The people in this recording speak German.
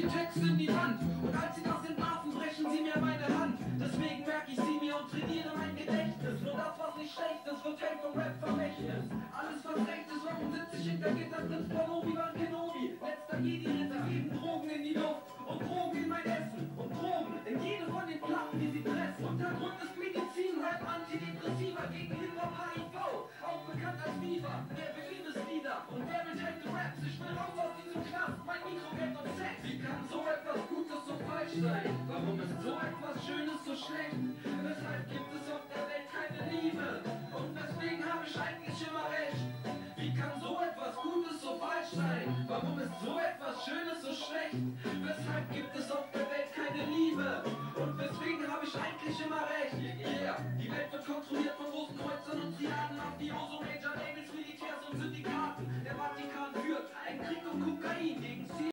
den Text in die Wand. Und als sie das entlarven, brechen sie mir meine Hand. Deswegen merke ich sie mir und trainiere mein Gedächtnis. Nur das, was nicht schlecht ist, wird Hate und Rap-Vermächtnis. Alles, was recht ist, warum sitze ich hinter Gitter? Prinz Bonobi, Van Kenobi. Letzter Jedi-Ritter, geben Drogen in die Luft und Drogen in mein Essen. Und Drogen in jede von den Platten, die sie pressen. Untergrund ist Medizin, Rap, Antidepressiva gegen Hip-Hop, HIV. Auch bekannt als Viva, wer will Liebeslieder und wer will Hate Raps? Ich will raus aus diesem Knast, mein Mikro, Geld und Sex. Wie kann so etwas Gutes so falsch sein? Warum ist so etwas Schönes so schlecht? Weshalb gibt es auf der Welt keine Liebe? Und weswegen habe ich eigentlich immer recht? Wie kann so etwas Gutes so falsch sein? Warum ist so etwas Schönes so schlecht? Weshalb gibt es auf der Welt keine Liebe? Und weswegen habe ich eigentlich immer recht? Yeah, die Welt wird kontrolliert